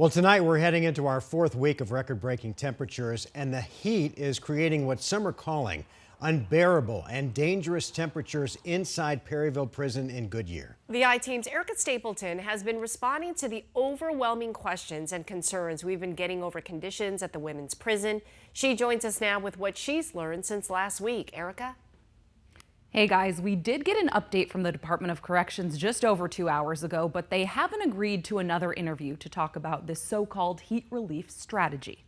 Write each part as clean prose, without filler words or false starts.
Well, tonight we're heading into our fourth week of record-breaking temperatures, and the heat is creating what some are calling unbearable and dangerous temperatures inside Perryville Prison in Goodyear. The I-Team's Erica Stapleton has been responding to the overwhelming questions and concerns we've been getting over conditions at the women's prison. She joins us now with what she's learned since last week. Erica? Hey guys, we did get an update from the Department of Corrections just over 2 hours ago, but they haven't agreed to another interview to talk about this so-called heat relief strategy.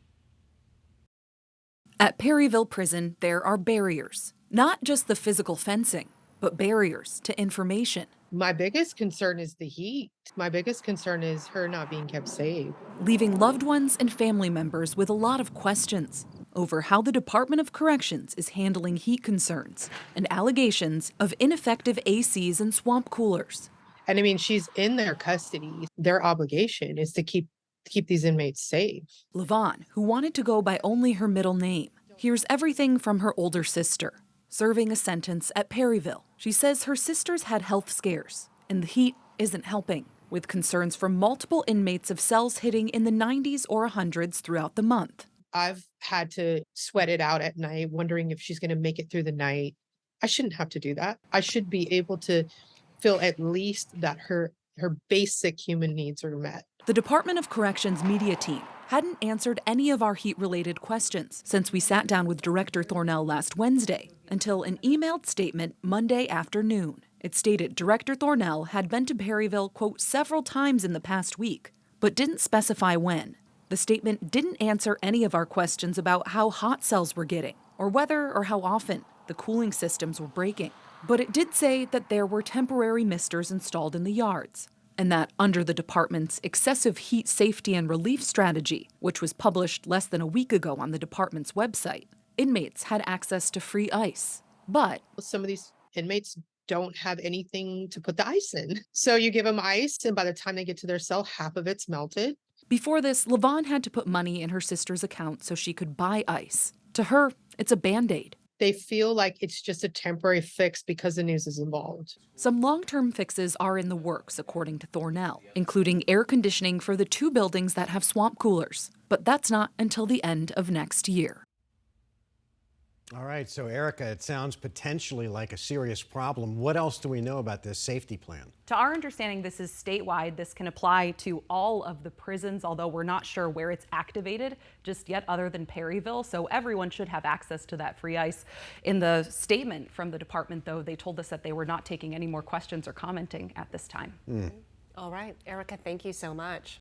At Perryville Prison, there are barriers, not just the physical fencing, but barriers to information. My biggest concern is the heat. My biggest concern is her not being kept safe. Leaving loved ones and family members with a lot of questions over how the Department of Corrections is handling heat concerns and allegations of ineffective ACs and swamp coolers. And I mean, she's in their custody. Their obligation is to keep these inmates safe. Lavon, who wanted to go by only her middle name, hears everything from her older sister, serving a sentence at Perryville. She says her sisters had health scares, and the heat isn't helping, with concerns from multiple inmates of cells hitting in the 90s or 100s throughout the month. I've had to sweat it out at night, wondering if she's going to make it through the night. I shouldn't have to do that. I should be able to feel at least that her basic human needs are met. The Department of Corrections media team hadn't answered any of our heat-related questions since we sat down with Director Thornell last Wednesday, until an emailed statement Monday afternoon. It stated Director Thornell had been to Perryville, quote, several times in the past week, but didn't specify when. The statement didn't answer any of our questions about how hot cells were getting, or whether or how often the cooling systems were breaking. But it did say that there were temporary misters installed in the yards, and that under the department's excessive heat safety and relief strategy, which was published less than a week ago on the department's website, inmates had access to free ice. But some of these inmates don't have anything to put the ice in. So you give them ice, and by the time they get to their cell, half of it's melted. Before this, Lavon had to put money in her sister's account so she could buy ice. To her, it's a Band-Aid. They feel like it's just a temporary fix because the news is involved. Some long-term fixes are in the works, according to Thornell, including air conditioning for the 2 buildings that have swamp coolers. But that's not until the end of next year. All right, so Erica, it sounds potentially like a serious problem. What else do we know about this safety plan? To our understanding, this is statewide. This can apply to all of the prisons, although we're not sure where it's activated just yet other than Perryville. So everyone should have access to that free ice. In the statement from the department, though, they told us that they were not taking any more questions or commenting at this time. All right, Erica, thank you so much.